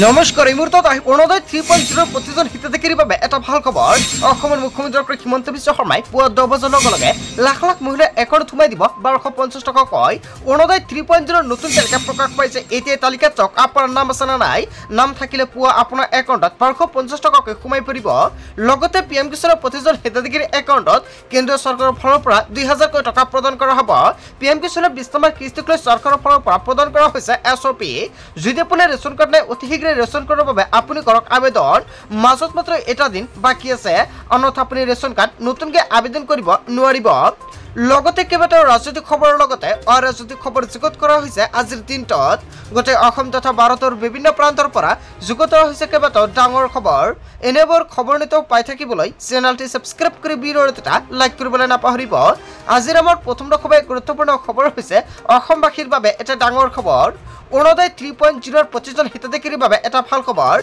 নমস্কাৰ এই মুহূৰ্তত অৰুণোদয় 3.0 প্ৰতিজন হিতাধিকাৰীৰ বাবে এটা ভাল খবৰ। অসমৰ মুখ্যমন্ত্ৰী ডক্টৰ হিমন্ত বিশ্ব শৰ্মাই পুৱা 10 বজাৰ লগে লগে লাখ লাখ মহিলাৰ একাউণ্টত সোমাই দিব 1250 টকাকৈ অৰুণোদয় 3.0 নতুন তালিকা প্ৰকাশ পাইছে। এতিয়া তালিকাত চাওক আপোনাৰ নাম আছে নে নাই। নাম থাকিলে পুৱা আপোনাৰ একাউণ্টত 1250 টকাকৈ সোমাই পৰিব। লগতে পিএম কিষাণৰ প্ৰতিজন হিতাধিকাৰীৰ একাউণ্টত কেন্দ্ৰীয় চৰকাৰৰ ফালৰ পৰা 2000 টকা প্ৰদান কৰা হ'ব। পিএম কিষাণৰ 20 নম্বৰ কিস্তিক লৈ চৰকাৰৰ ফালৰ পৰা প্ৰদান কৰা হৈছে এছঅপি। যদি আপোনাৰ ৰেচন কাৰ্ড নাই অতি ৰেচন কাৰ্ডৰ বাবে আপুনি কৰক আবেদন। মাজত মাত্ৰ এটা দিন বাকী আছে, অন্যথা আপুনি ৰেচন কাৰ্ড নতুনকৈ আবেদন কৰিব নোৱাৰিব। লগতে কেইবাটাও ৰাজনৈতিক খবৰৰ লগতে অৰাজনৈতিক খবৰ যুগুত কৰা হৈছে আজিৰ দিনটোত। গোটেই অসম তথা ভাৰতৰ বিভিন্ন প্ৰান্তৰ পৰা যুগুত কৰা হৈছে কেইবাটাও ডাঙৰ খবৰ। এনেবোৰ খবৰ নিতৌ পাই থাকিবলৈ চেনেলটি ছাবস্ক্ৰাইব কৰি ভিডিঅ'টো এটা লাইক কৰিবলৈ নাপাহৰিব। আজিৰ আমাৰ প্ৰথম গুৰুত্বপূৰ্ণ খবৰ হৈছে অসমবাসীৰ বাবে এটা ডাঙৰ খবৰ। অৰুণোদয় 3.0 প্ৰতিজন হিতাধিকাৰীৰ বাবে এটা ভাল খবৰ।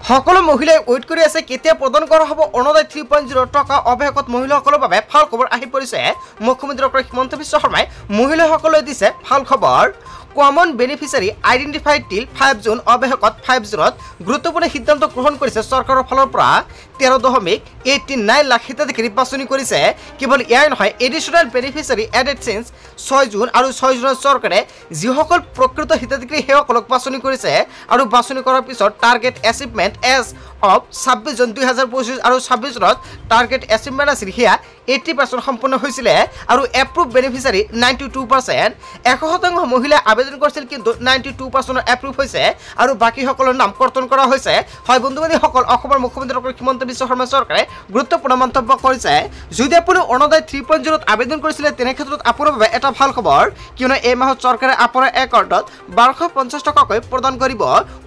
সকলো মহিলাই ৱেইট কৰি আছে কেতিয়া প্ৰদান কৰা হ'ব অৰুণোদয় 3.0 টকা। অৱশেষত মহিলাসকলৰ বাবে ভাল খবৰ আহি পৰিছে। মুখ্যমন্ত্ৰী ডক্টৰ হিমন্ত বিশ্ব শৰ্মাই মহিলাসকললৈ দিছে ভাল খবৰ। কমন বেনিফিচিয়াৰী আইডেণ্টিফাইড টিল 5 জুন। অৱশেষত 5 জুনত গুৰুত্বপূৰ্ণ সিদ্ধান্ত গ্ৰহণ কৰিছে চৰকাৰৰ ফালৰ পৰা। 13.89 লাখ হিতাধিকাৰী বাছনি কৰিছে। কেৱল ইয়াই নহয়, additional beneficiary added since 6 June আৰু 6 জুনত চৰকাৰে যিসকল প্ৰকৃত হিতাধিকাৰী সেইসকলক বাছনি কৰিছে আৰু বাছনি কৰাৰ পিছত target achievement as of 26 June 2025 আৰু 26 জুনত টাৰ্গেট এচিভমেণ্ট আছিল সেয়া 80% সম্পূৰ্ণ হৈছিলে আৰু এপ্ৰুভ বেনিফিচিয়াৰী 92%। 100% মহিলাই আবেদন কৰিছিল, কিন্তু 92% এপ্ৰুভ হৈছে আৰু বাকীসকলৰ নাম কৰ্তন কৰা হৈছে। হয় বন্ধু বান্ধৱীসকল, অসমৰ মুখ্যমন্ত্ৰী ডক্টৰ হিমন্ত বিশ্ব শৰ্মা চৰকাৰে গুৰুত্বপূৰ্ণ মন্তব্য কৰিছে। যদি আপুনি অৰুণোদয় 3.0 আবেদন কৰিছিলে তেনে ক্ষেত্ৰত আপোনাৰ বাবে এটা ভাল খবৰ, কিয়নো এই মাহত চৰকাৰে আপোনাৰ একাউণ্টত 1250 টকাকৈ প্ৰদান কৰিব।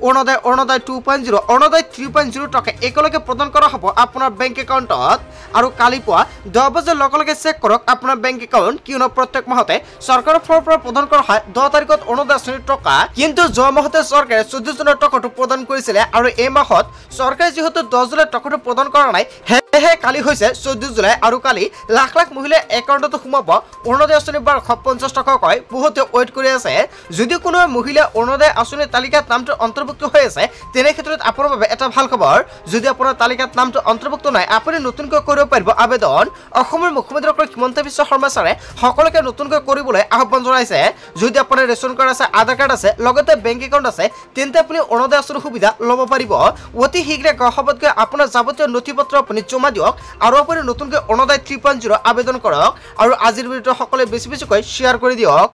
অৰুণোদয় 2.0 অৰুণোদয় 3.0 টকা একেলগে প্ৰদান কৰা হ'ব আপোনাৰ বেংক একাউণ্টত। আৰু কালি পুৱা 10 বজাৰ লগে লগে চেক কৰক আপোনাৰ বেংক একাউণ্ট, কিয়নো প্ৰত্যেক মাহতে চৰকাৰৰ ফালৰ পৰা প্ৰদান কৰা হয় 10 তাৰিখত অৰুণোদয় আঁচনিৰ টকা। কিন্তু যোৱা মাহতে চৰকাৰে 14 জুনৰ টকাটো প্ৰদান কৰিছিলে আৰু এই মাহত চৰকাৰে যিহেতু 10 জুলাইত টকাটো প্ৰদান কৰা নাই, সেয়েহে কালি হৈছে 14 জুলাই আৰু কালি লাখ লাখ মহিলাৰ একাউণ্টত সোমাব অৰুণোদয় আঁচনিৰ 1250 টকাকৈ। বহুতে ৱেইট কৰি আছে। যদি কোনো মহিলা অৰুণোদয় আঁচনিৰ তালিকাত নামটো অন্তৰ্ভুক্ত হৈ আছে তেনে ক্ষেত্ৰত আপোনাৰ বাবে এটা ভাল খবৰ। যদি আপোনাৰ তালিকাত নামটো অন্তৰ্ভুক্ত নাই, আপুনি নতুনকৈ কৰিব পাৰিব আবেদন। অসমৰ মুখ্যমন্ত্ৰী ডক্টৰ হিমন্ত বিশ্ব শৰ্মা ছাৰে সকলোকে নতুনকৈ কৰিবলৈ আহ্বান জনাইছে। যদি আপোনাৰ ৰেচন কাৰ্ড আছে, আধাৰ কাৰ্ড আছে, লগতে বেংক একাউণ্ট আছে, তেন্তে আপুনি অৰুণোদয় আঁচনিৰ সুবিধা ল'ব পাৰিব। অতি শীঘ্ৰে গাঁওসভাত গৈ আপোনাৰ যাৱতীয় নথি পত্ৰ আপুনি জমা দিয়ক আৰু আপুনি নতুনকৈ অৰুণোদয় 3.0 আবেদন কৰক। আৰু আজিৰ ভিডিঅ'টো সকলোৱে বেছি বেছিকৈ শ্বেয়াৰ কৰি দিয়ক।